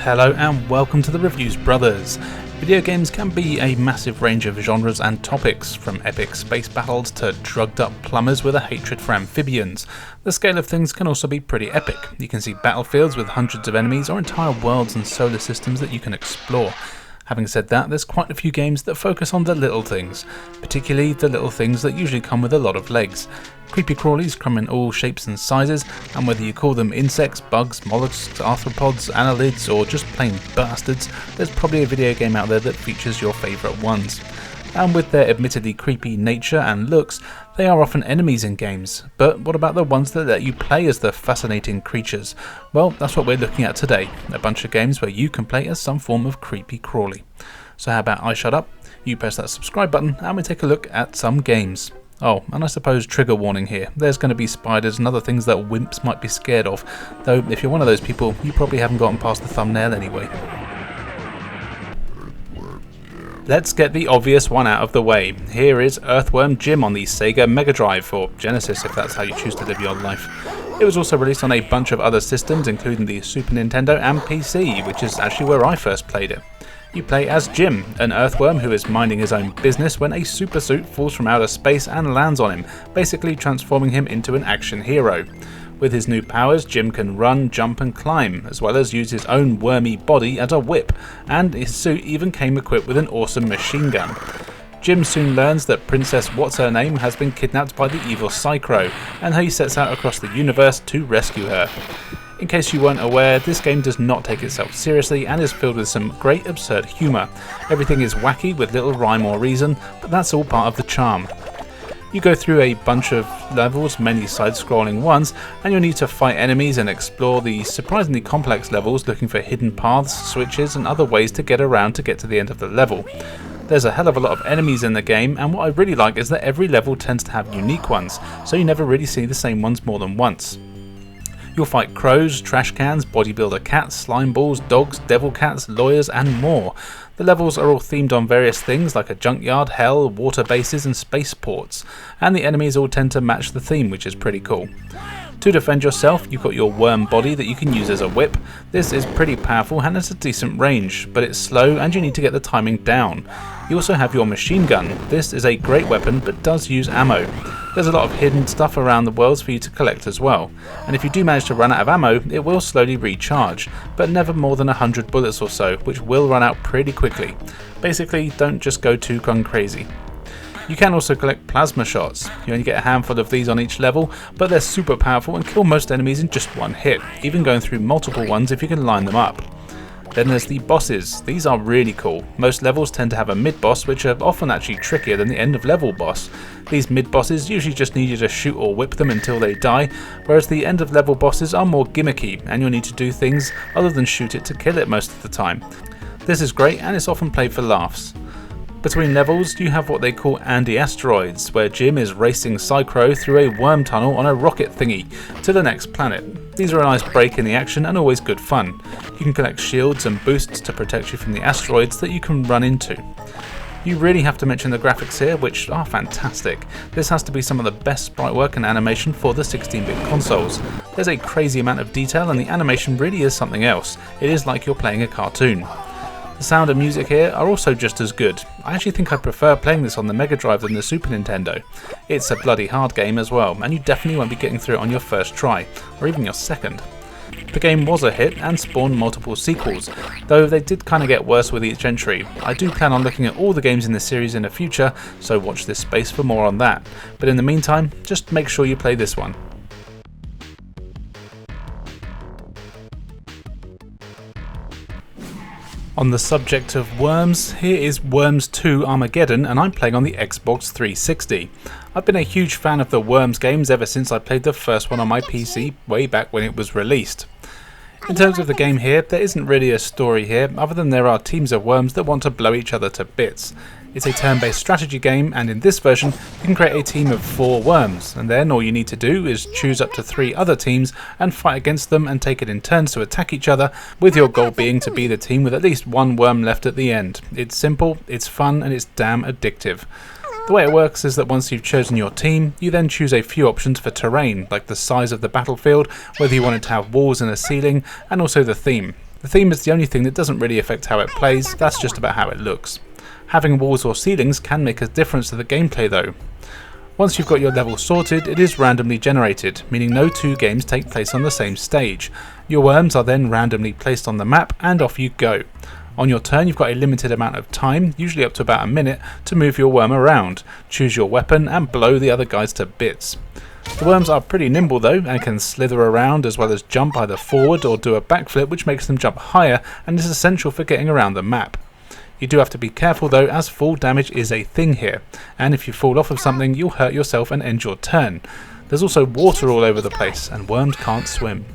Hello and welcome to the Reviews Brothers. Video games can be a massive range of genres and topics, from epic space battles to drugged up plumbers with a hatred for amphibians. The scale of things can also be pretty epic. You can see battlefields with hundreds of enemies or entire worlds and solar systems that you can explore. Having said that, there's quite a few games that focus on the little things, particularly the little things that usually come with a lot of legs. Creepy crawlies come in all shapes and sizes, and whether you call them insects, bugs, molluscs, arthropods, annelids, or just plain bastards, there's probably a video game out there that features your favourite ones. And with their admittedly creepy nature and looks, they are often enemies in games. But what about the ones that let you play as the fascinating creatures? Well, that's what we're looking at today, a bunch of games where you can play as some form of creepy crawly. So how about I shut up, you press that subscribe button, and we take a look at some games. Oh, and I suppose trigger warning here, there's going to be spiders and other things that wimps might be scared of, though if you're one of those people, you probably haven't gotten past the thumbnail anyway. Let's get the obvious one out of the way. Here is Earthworm Jim on the Sega Mega Drive, or Genesis if that's how you choose to live your life. It was also released on a bunch of other systems, including the Super Nintendo and PC, which is actually where I first played it. You play as Jim, an earthworm who is minding his own business when a supersuit falls from outer space and lands on him, basically transforming him into an action hero. With his new powers, Jim can run, jump and climb, as well as use his own wormy body as a whip, and his suit even came equipped with an awesome machine gun. Jim soon learns that Princess What's-Her-Name has been kidnapped by the evil Psychro, and he sets out across the universe to rescue her. In case you weren't aware, this game does not take itself seriously and is filled with some great absurd humour. Everything is wacky with little rhyme or reason, but that's all part of the charm. You go through a bunch of levels, many side-scrolling ones, and you'll need to fight enemies and explore the surprisingly complex levels, looking for hidden paths, switches and other ways to get around to get to the end of the level. There's a hell of a lot of enemies in the game, and what I really like is that every level tends to have unique ones, so you never really see the same ones more than once. You'll fight crows, trash cans, bodybuilder cats, slime balls, dogs, devil cats, lawyers and more. The levels are all themed on various things like a junkyard, hell, water bases and spaceports, and the enemies all tend to match the theme, which is pretty cool. To defend yourself, you've got your worm body that you can use as a whip. This is pretty powerful and has a decent range, but it's slow and you need to get the timing down. You also have your machine gun. This is a great weapon but does use ammo. There's a lot of hidden stuff around the worlds for you to collect as well, and if you do manage to run out of ammo, it will slowly recharge, but never more than 100 bullets or so, which will run out pretty quickly. Basically, don't just go too gun crazy. You can also collect plasma shots. You only get a handful of these on each level, but they're super powerful and kill most enemies in just one hit, even going through multiple ones if you can line them up. Then there's the bosses. These are really cool. Most levels tend to have a mid-boss, which are often actually trickier than the end-of-level boss. These mid-bosses usually just need you to shoot or whip them until they die, whereas the end-of-level bosses are more gimmicky, and you'll need to do things other than shoot it to kill it most of the time. This is great, and it's often played for laughs. Between levels, you have what they call Andy-asteroids, where Jim is racing Psychro through a worm tunnel on a rocket thingy to the next planet. These are a nice break in the action and always good fun. You can collect shields and boosts to protect you from the asteroids that you can run into. You really have to mention the graphics here, which are fantastic. This has to be some of the best sprite work and animation for the 16-bit consoles. There's a crazy amount of detail and the animation really is something else. It is like you're playing a cartoon. The sound and music here are also just as good. I actually think I prefer playing this on the Mega Drive than the Super Nintendo. It's a bloody hard game as well, and you definitely won't be getting through it on your first try, or even your second. The game was a hit and spawned multiple sequels, though they did kind of get worse with each entry. I do plan on looking at all the games in the series in the future, so watch this space for more on that. But in the meantime, just make sure you play this one. On the subject of worms, here is Worms 2 Armageddon, and I'm playing on the Xbox 360. I've been a huge fan of the Worms games ever since I played the first one on my PC way back when it was released. In terms of the game here, there isn't really a story here, other than there are teams of worms that want to blow each other to bits. It's a turn-based strategy game, and in this version you can create a team of 4 worms, and then all you need to do is choose up to 3 other teams and fight against them and take it in turns to attack each other, with your goal being to be the team with at least 1 worm left at the end. It's simple, it's fun, and it's damn addictive. The way it works is that once you've chosen your team, you then choose a few options for terrain, like the size of the battlefield, whether you want it to have walls and a ceiling, and also the theme. The theme is the only thing that doesn't really affect how it plays, that's just about how it looks. Having walls or ceilings can make a difference to the gameplay though. Once you've got your level sorted, it is randomly generated, meaning no two games take place on the same stage. Your worms are then randomly placed on the map and off you go. On your turn you've got a limited amount of time, usually up to about a minute, to move your worm around, choose your weapon and blow the other guys to bits. The worms are pretty nimble though and can slither around as well as jump either forward or do a backflip, which makes them jump higher and is essential for getting around the map. You do have to be careful though, as fall damage is a thing here, and if you fall off of something you'll hurt yourself and end your turn. There's also water all over the place and worms can't swim.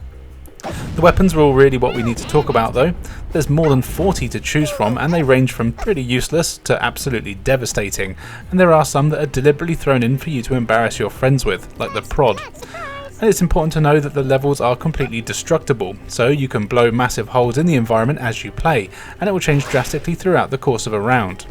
The weapons are all really what we need to talk about though. There's more than 40 to choose from and they range from pretty useless to absolutely devastating, and there are some that are deliberately thrown in for you to embarrass your friends with, like the prod. And it's important to know that the levels are completely destructible, so you can blow massive holes in the environment as you play, and it will change drastically throughout the course of a round.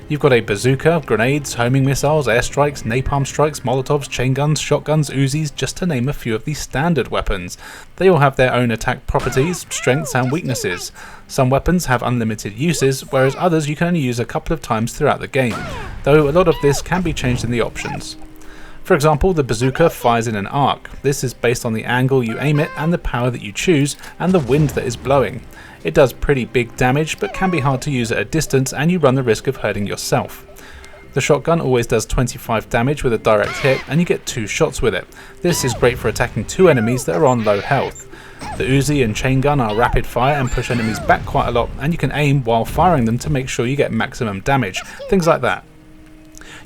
You've got a bazooka, grenades, homing missiles, airstrikes, napalm strikes, molotovs, chain guns, shotguns, Uzis, just to name a few of the standard weapons. They all have their own attack properties, strengths and weaknesses. Some weapons have unlimited uses, whereas others you can only use a couple of times throughout the game, though a lot of this can be changed in the options. For example, the bazooka fires in an arc. This is based on the angle you aim it and the power that you choose and the wind that is blowing. It does pretty big damage but can be hard to use at a distance and you run the risk of hurting yourself. The shotgun always does 25 damage with a direct hit and you get 2 shots with it. This is great for attacking 2 enemies that are on low health. The Uzi and chain gun are rapid fire and push enemies back quite a lot, and you can aim while firing them to make sure you get maximum damage, things like that.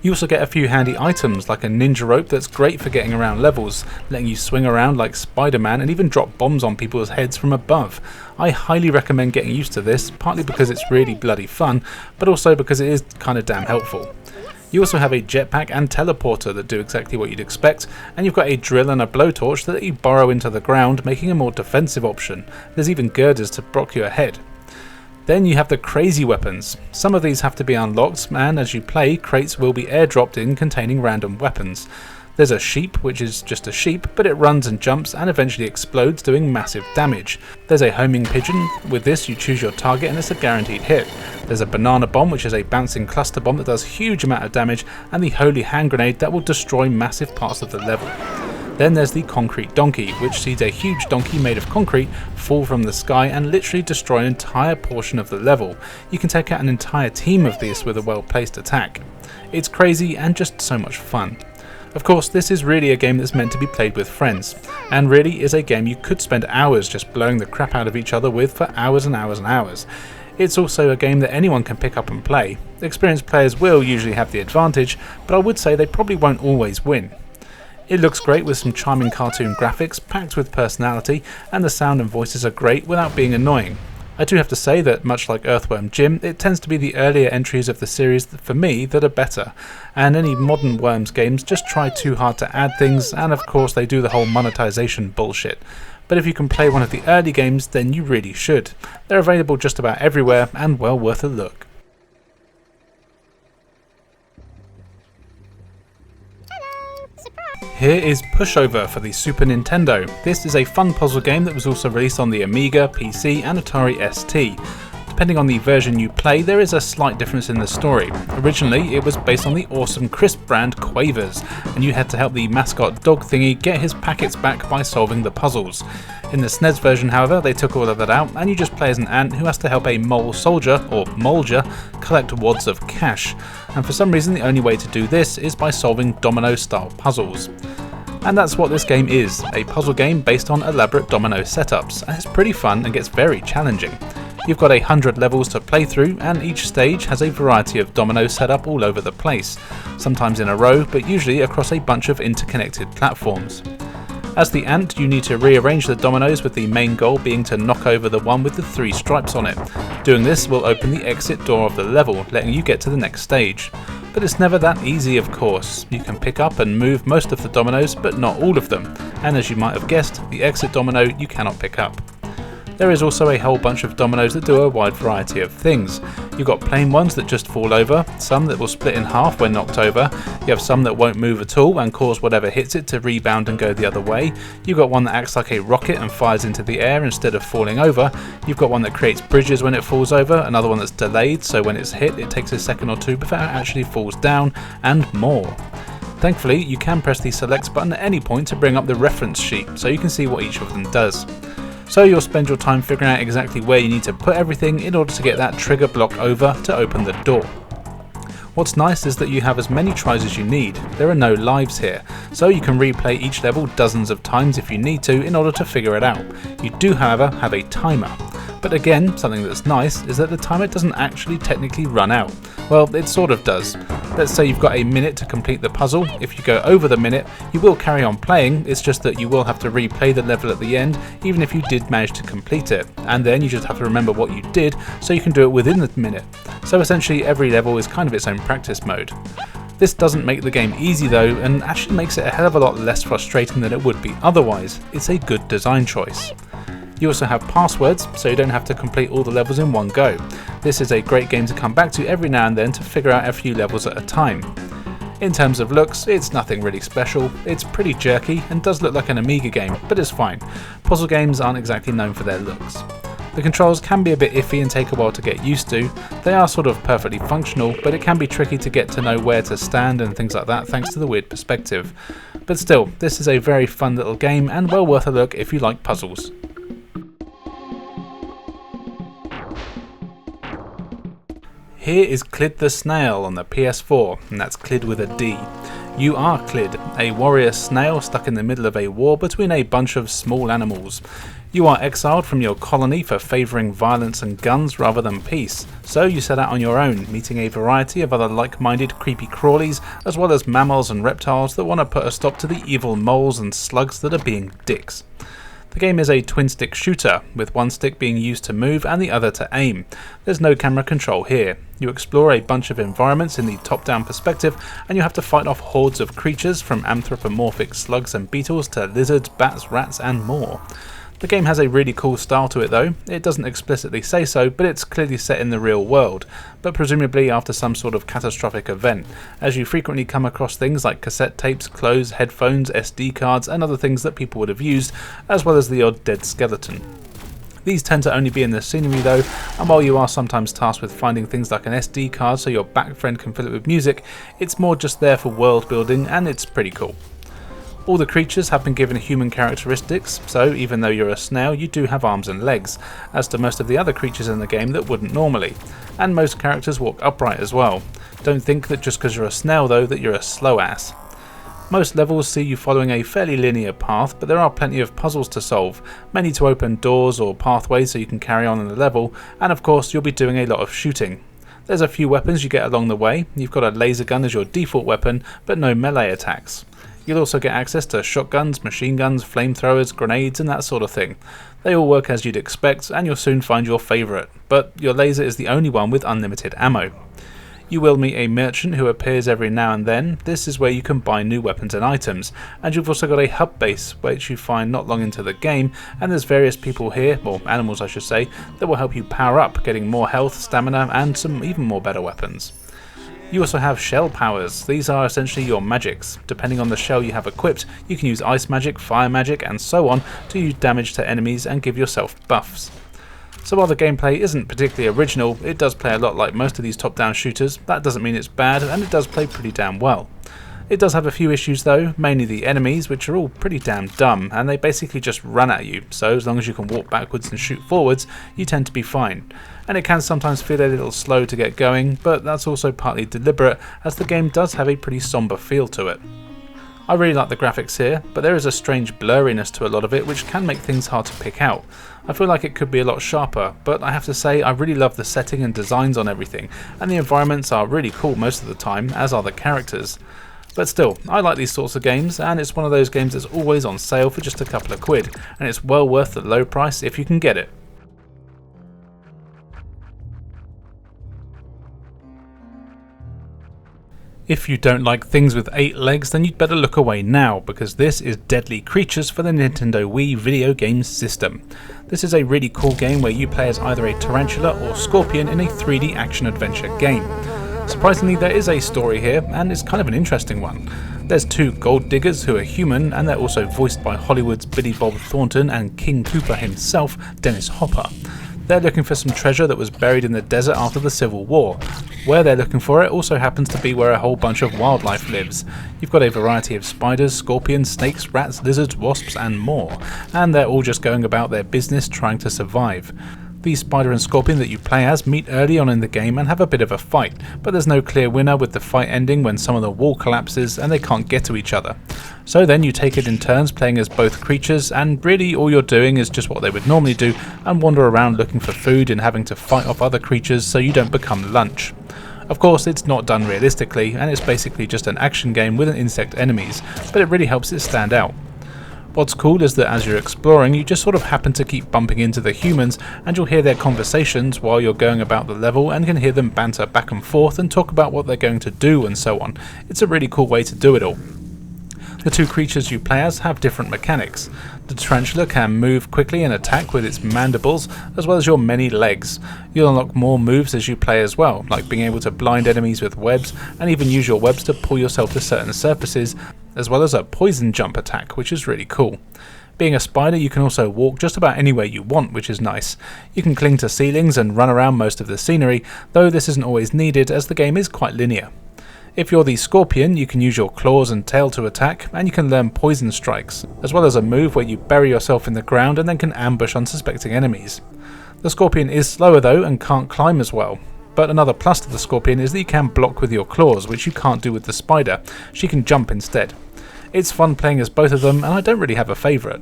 You also get a few handy items like a ninja rope that's great for getting around levels, letting you swing around like Spider-Man and even drop bombs on people's heads from above. I highly recommend getting used to this, partly because it's really bloody fun, but also because it is kinda damn helpful. You also have a jetpack and teleporter that do exactly what you'd expect, and you've got a drill and a blowtorch that you burrow into the ground, making a more defensive option. There's even girders to block your head. Then you have the crazy weapons. Some of these have to be unlocked, and as you play, crates will be airdropped in containing random weapons. There's a sheep, which is just a sheep, but it runs and jumps and eventually explodes, doing massive damage. There's a homing pigeon. With this you choose your target and it's a guaranteed hit. There's a banana bomb, which is a bouncing cluster bomb that does huge amount of damage, and the holy hand grenade that will destroy massive parts of the level. Then there's the concrete donkey, which sees a huge donkey made of concrete fall from the sky and literally destroy an entire portion of the level. You can take out an entire team of these with a well-placed attack. It's crazy and just so much fun. Of course, this is really a game that's meant to be played with friends, and really is a game you could spend hours just blowing the crap out of each other with for hours and hours and hours. It's also a game that anyone can pick up and play. Experienced players will usually have the advantage, but I would say they probably won't always win. It looks great with some charming cartoon graphics, packed with personality, and the sound and voices are great without being annoying. I do have to say that, much like Earthworm Jim, it tends to be the earlier entries of the series for me that are better, and any modern Worms games just try too hard to add things, and of course they do the whole monetization bullshit. But if you can play one of the early games, then you really should. They're available just about everywhere and well worth a look. Here is Pushover for the Super Nintendo. This is a fun puzzle game that was also released on the Amiga, PC and Atari ST. Depending on the version you play, there is a slight difference in the story. Originally, it was based on the awesome crisp brand Quavers, and you had to help the mascot dog thingy get his packets back by solving the puzzles. In the Snes version, however, they took all of that out, and you just play as an ant who has to help a mole soldier, or molger, collect wads of cash. And for some reason, the only way to do this is by solving domino-style puzzles. And that's what this game is, a puzzle game based on elaborate domino setups, and it's pretty fun and gets very challenging. You've got 100 levels to play through, and each stage has a variety of dominoes set up all over the place, sometimes in a row, but usually across a bunch of interconnected platforms. As the ant, you need to rearrange the dominoes, with the main goal being to knock over the one with the 3 stripes on it. Doing this will open the exit door of the level, letting you get to the next stage. But it's never that easy, of course. You can pick up and move most of the dominoes, but not all of them, and as you might have guessed, the exit domino you cannot pick up. There is also a whole bunch of dominoes that do a wide variety of things. You've got plain ones that just fall over, some that will split in half when knocked over, you have some that won't move at all and cause whatever hits it to rebound and go the other way, you've got one that acts like a rocket and fires into the air instead of falling over, you've got one that creates bridges when it falls over, another one that's delayed so when it's hit it takes a second or two before it actually falls down, and more. Thankfully, you can press the select button at any point to bring up the reference sheet so you can see what each of them does. So you'll spend your time figuring out exactly where you need to put everything in order to get that trigger block over to open the door. What's nice is that you have as many tries as you need. There are no lives here, so you can replay each level dozens of times if you need to in order to figure it out. You do, however, have a timer. But again, something that's nice is that the timer doesn't actually technically run out. Well, it sort of does. Let's say you've got a minute to complete the puzzle. If you go over the minute, you will carry on playing, it's just that you will have to replay the level at the end, even if you did manage to complete it. And then you just have to remember what you did, so you can do it within the minute. So essentially every level is kind of its own practice mode. This doesn't make the game easy though, and actually makes it a hell of a lot less frustrating than it would be otherwise. It's a good design choice. You also have passwords, so you don't have to complete all the levels in one go. This is a great game to come back to every now and then to figure out a few levels at a time. In terms of looks, it's nothing really special, it's pretty jerky and does look like an Amiga game, but it's fine. Puzzle games aren't exactly known for their looks. The controls can be a bit iffy and take a while to get used to. They are sort of perfectly functional, but it can be tricky to get to know where to stand and things like that thanks to the weird perspective. But still, this is a very fun little game and well worth a look if you like puzzles. Here is Clid the Snail on the PS4, and that's Clid with a D. You are Clid, a warrior snail stuck in the middle of a war between a bunch of small animals. You are exiled from your colony for favouring violence and guns rather than peace, so you set out on your own, meeting a variety of other like-minded creepy crawlies, as well as mammals and reptiles that want to put a stop to the evil moles and slugs that are being dicks. The game is a twin-stick shooter, with one stick being used to move and the other to aim. There's no camera control here. You explore a bunch of environments in the top-down perspective, and you have to fight off hordes of creatures from anthropomorphic slugs and beetles to lizards, bats, rats and more. The game has a really cool style to it though. It doesn't explicitly say so, but it's clearly set in the real world, but presumably after some sort of catastrophic event, as you frequently come across things like cassette tapes, clothes, headphones, SD cards and other things that people would have used, as well as the odd dead skeleton. These tend to only be in the scenery though, and while you are sometimes tasked with finding things like an SD card so your back friend can fill it with music, it's more just there for world building and it's pretty cool. All the creatures have been given human characteristics, so even though you're a snail you do have arms and legs, as do most of the other creatures in the game that wouldn't normally, and most characters walk upright as well. Don't think that just because you're a snail though that you're a slow ass. Most levels see you following a fairly linear path, but there are plenty of puzzles to solve, many to open doors or pathways so you can carry on in the level, and of course you'll be doing a lot of shooting. There's a few weapons you get along the way. You've got a laser gun as your default weapon, but no melee attacks. You'll also get access to shotguns, machine guns, flamethrowers, grenades and that sort of thing. They all work as you'd expect and you'll soon find your favourite, but your laser is the only one with unlimited ammo. You will meet a merchant who appears every now and then. This is where you can buy new weapons and items, and you've also got a hub base which you find not long into the game, and there's various people here, or animals I should say, that will help you power up, getting more health, stamina and some even more better weapons. You also have shell powers. These are essentially your magics. Depending on the shell you have equipped, you can use ice magic, fire magic and so on to use damage to enemies and give yourself buffs. So while the gameplay isn't particularly original, it does play a lot like most of these top-down shooters. That doesn't mean it's bad, and it does play pretty damn well. It does have a few issues though, mainly the enemies, which are all pretty damn dumb, and they basically just run at you, so as long as you can walk backwards and shoot forwards, you tend to be fine. And it can sometimes feel a little slow to get going, but that's also partly deliberate, as the game does have a pretty somber feel to it. I really like the graphics here, but there is a strange blurriness to a lot of it which can make things hard to pick out. I feel like it could be a lot sharper, but I have to say I really love the setting and designs on everything, and the environments are really cool most of the time, as are the characters. But still, I like these sorts of games, and it's one of those games that's always on sale for just a couple of quid, and it's well worth the low price if you can get it. If you don't like things with 8 legs, then you'd better look away now, because this is Deadly Creatures for the Nintendo Wii video game system. This is a really cool game where you play as either a tarantula or scorpion in a 3D action-adventure game. Surprisingly, there is a story here, and it's kind of an interesting one. There's 2 gold diggers who are human, and they're also voiced by Hollywood's Billy Bob Thornton and King Koopa himself, Dennis Hopper. They're looking for some treasure that was buried in the desert after the Civil War. Where they're looking for it also happens to be where a whole bunch of wildlife lives. You've got a variety of spiders, scorpions, snakes, rats, lizards, wasps and more, and they're all just going about their business trying to survive. The spider and scorpion that you play as meet early on in the game and have a bit of a fight, but there's no clear winner, with the fight ending when some of the wall collapses and they can't get to each other. So then you take it in turns playing as both creatures, and really all you're doing is just what they would normally do and wander around looking for food and having to fight off other creatures so you don't become lunch. Of course, it's not done realistically, and it's basically just an action game with insect enemies, but it really helps it stand out. What's cool is that as you're exploring, you just sort of happen to keep bumping into the humans, and you'll hear their conversations while you're going about the level and can hear them banter back and forth and talk about what they're going to do and so on. It's a really cool way to do it all. The 2 creatures you play as have different mechanics. The tarantula can move quickly and attack with its mandibles, as well as your many legs. You'll unlock more moves as you play as well, like being able to blind enemies with webs, and even use your webs to pull yourself to certain surfaces, as well as a poison jump attack, which is really cool. Being a spider, you can also walk just about anywhere you want, which is nice. You can cling to ceilings and run around most of the scenery, though this isn't always needed as the game is quite linear. If you're the scorpion, you can use your claws and tail to attack, and you can learn poison strikes, as well as a move where you bury yourself in the ground and then can ambush unsuspecting enemies. The scorpion is slower though and can't climb as well. But another plus to the scorpion is that you can block with your claws, which you can't do with the spider. She can jump instead. It's fun playing as both of them, and I don't really have a favourite.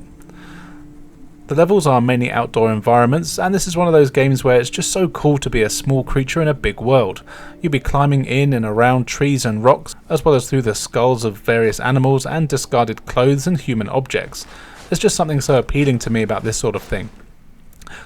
The levels are mainly outdoor environments, and this is one of those games where it's just so cool to be a small creature in a big world. You'll be climbing in and around trees and rocks, as well as through the skulls of various animals and discarded clothes and human objects. There's just something so appealing to me about this sort of thing.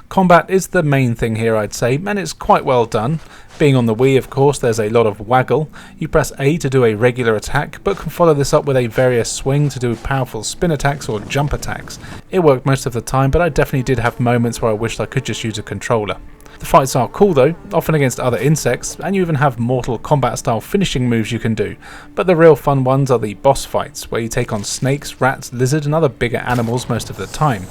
Combat is the main thing here, I'd say, and it's quite well done. Being on the Wii, of course, there's a lot of waggle. You press A to do a regular attack, but can follow this up with a various swing to do powerful spin attacks or jump attacks. It worked most of the time, but I definitely did have moments where I wished I could just use a controller. The fights are cool though, often against other insects, and you even have Mortal Kombat style finishing moves you can do, but the real fun ones are the boss fights, where you take on snakes, rats, lizards and other bigger animals most of the time.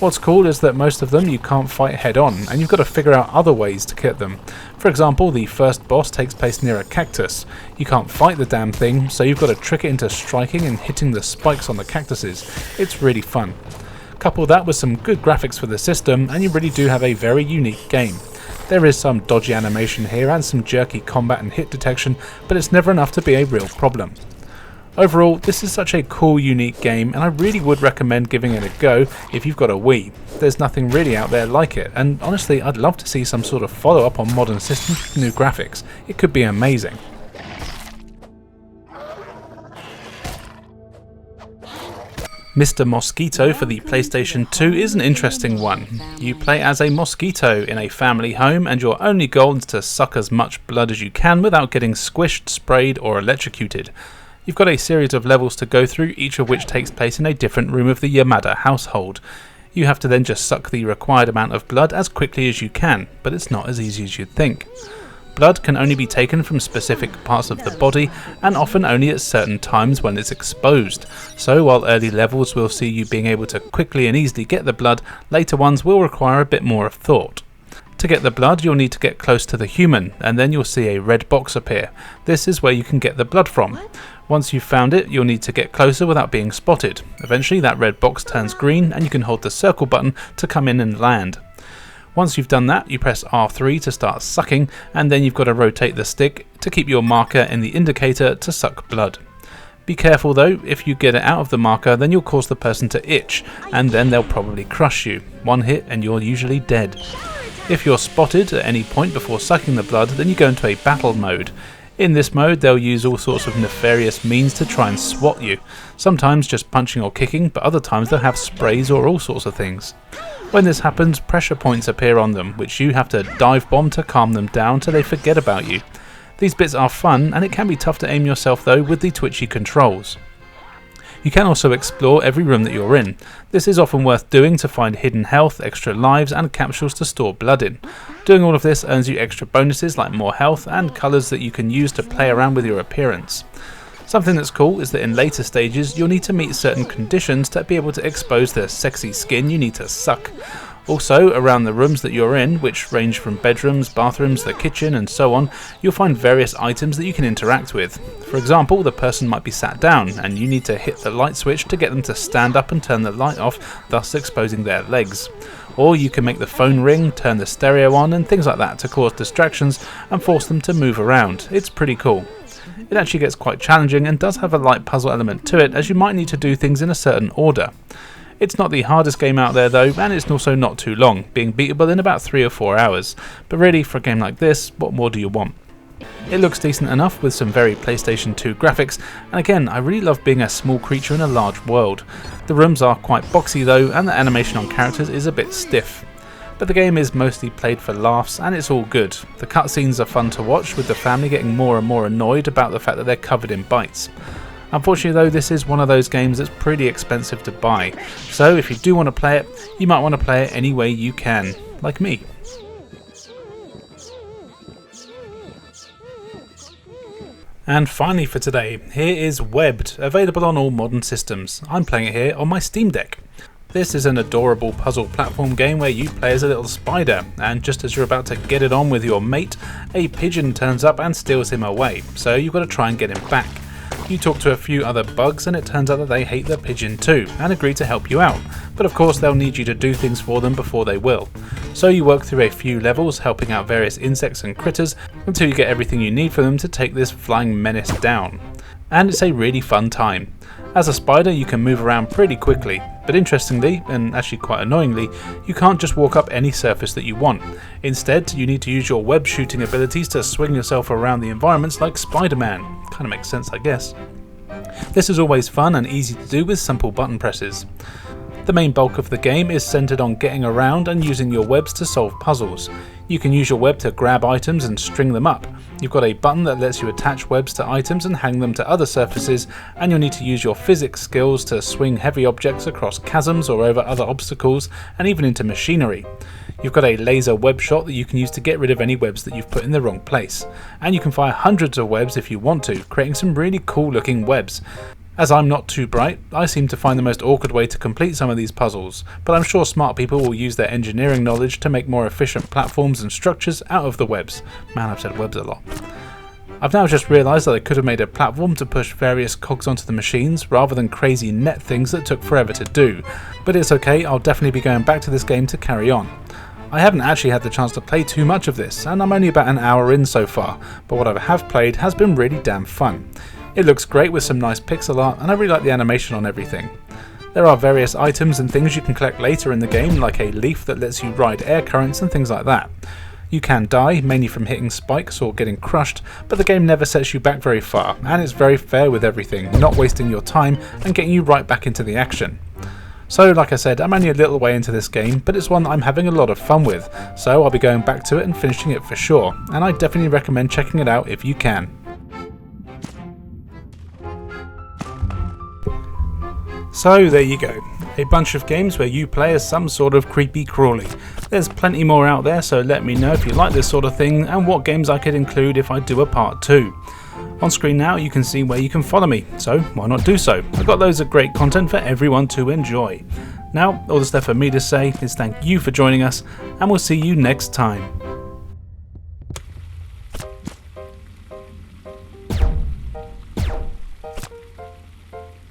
What's cool is that most of them you can't fight head on, and you've got to figure out other ways to get them. For example, the first boss takes place near a cactus. You can't fight the damn thing, so you've got to trick it into striking and hitting the spikes on the cactuses. It's really fun. Couple that with some good graphics for the system, and you really do have a very unique game. There is some dodgy animation here and some jerky combat and hit detection, but it's never enough to be a real problem. Overall, this is such a cool, unique game, and I really would recommend giving it a go if you've got a Wii. There's nothing really out there like it, and honestly, I'd love to see some sort of follow-up on modern systems with new graphics. It could be amazing. Mr. Mosquito for the PlayStation 2 is an interesting one. You play as a mosquito in a family home, and your only goal is to suck as much blood as you can without getting squished, sprayed or electrocuted. You've got a series of levels to go through, each of which takes place in a different room of the Yamada household. You have to then just suck the required amount of blood as quickly as you can, but it's not as easy as you'd think. Blood can only be taken from specific parts of the body, and often only at certain times when it's exposed. So while early levels will see you being able to quickly and easily get the blood, later ones will require a bit more of thought. To get the blood, you'll need to get close to the human, and then you'll see a red box appear. This is where you can get the blood from. Once you've found it, you'll need to get closer without being spotted. Eventually that red box turns green, and you can hold the circle button to come in and land. Once you've done that, you press R3 to start sucking, and then you've got to rotate the stick to keep your marker in the indicator to suck blood. Be careful though, if you get it out of the marker, then you'll cause the person to itch, and then they'll probably crush you. One hit and you're usually dead. If you're spotted at any point before sucking the blood, then you go into a battle mode. In this mode, they'll use all sorts of nefarious means to try and swat you. Sometimes just punching or kicking, but other times they'll have sprays or all sorts of things. When this happens, pressure points appear on them, which you have to dive bomb to calm them down till they forget about you. These bits are fun, and it can be tough to aim yourself though with the twitchy controls. You can also explore every room that you're in. This is often worth doing to find hidden health, extra lives and capsules to store blood in. Doing all of this earns you extra bonuses like more health and colours that you can use to play around with your appearance. Something that's cool is that in later stages you'll need to meet certain conditions to be able to expose the sexy skin you need to suck. Also, around the rooms that you're in, which range from bedrooms, bathrooms, the kitchen and so on, you'll find various items that you can interact with. For example, the person might be sat down and you need to hit the light switch to get them to stand up and turn the light off, thus exposing their legs. Or you can make the phone ring, turn the stereo on and things like that to cause distractions and force them to move around. It's pretty cool. It actually gets quite challenging and does have a light puzzle element to it, as you might need to do things in a certain order. It's not the hardest game out there though, and it's also not too long, being beatable in about 3 or 4 hours. But really, for a game like this, what more do you want? It looks decent enough with some very PlayStation 2 graphics, and again, I really love being a small creature in a large world. The rooms are quite boxy though, and the animation on characters is a bit stiff. But the game is mostly played for laughs, and it's all good. The cutscenes are fun to watch, with the family getting more and more annoyed about the fact that they're covered in bites. Unfortunately though, this is one of those games that's pretty expensive to buy, so if you do want to play it, you might want to play it any way you can, like me. And finally for today, here is Webbed, available on all modern systems. I'm playing it here on my Steam Deck. This is an adorable puzzle platform game where you play as a little spider, and just as you're about to get it on with your mate, a pigeon turns up and steals him away, so you've got to try and get him back. You talk to a few other bugs and it turns out that they hate the pigeon too, and agree to help you out, but of course they'll need you to do things for them before they will. So you work through a few levels helping out various insects and critters until you get everything you need for them to take this flying menace down. And it's a really fun time. As a spider you can move around pretty quickly, but interestingly, and actually quite annoyingly, you can't just walk up any surface that you want. Instead, you need to use your web shooting abilities to swing yourself around the environments like Spider-Man. Kinda makes sense, I guess. This is always fun and easy to do with simple button presses. The main bulk of the game is centered on getting around and using your webs to solve puzzles. You can use your web to grab items and string them up. You've got a button that lets you attach webs to items and hang them to other surfaces, and you'll need to use your physics skills to swing heavy objects across chasms or over other obstacles and even into machinery. You've got a laser web shot that you can use to get rid of any webs that you've put in the wrong place. And you can fire hundreds of webs if you want to, creating some really cool looking webs. As I'm not too bright, I seem to find the most awkward way to complete some of these puzzles, but I'm sure smart people will use their engineering knowledge to make more efficient platforms and structures out of the webs. Man, I've said webs a lot. I've now just realised that I could have made a platform to push various cogs onto the machines rather than crazy net things that took forever to do, but it's okay, I'll definitely be going back to this game to carry on. I haven't actually had the chance to play too much of this, and I'm only about an hour in so far, but what I have played has been really damn fun. It looks great with some nice pixel art, and I really like the animation on everything. There are various items and things you can collect later in the game, like a leaf that lets you ride air currents and things like that. You can die, mainly from hitting spikes or getting crushed, but the game never sets you back very far, and it's very fair with everything, not wasting your time and getting you right back into the action. So like I said, I'm only a little way into this game, but it's one that I'm having a lot of fun with, so I'll be going back to it and finishing it for sure, and I definitely recommend checking it out if you can. So there you go, a bunch of games where you play as some sort of creepy crawly. There's plenty more out there, so let me know if you like this sort of thing and what games I could include if I do a part 2. On screen now you can see where you can follow me, so why not do so? I've got loads of great content for everyone to enjoy. Now all that's left for me to say is thank you for joining us, and we'll see you next time.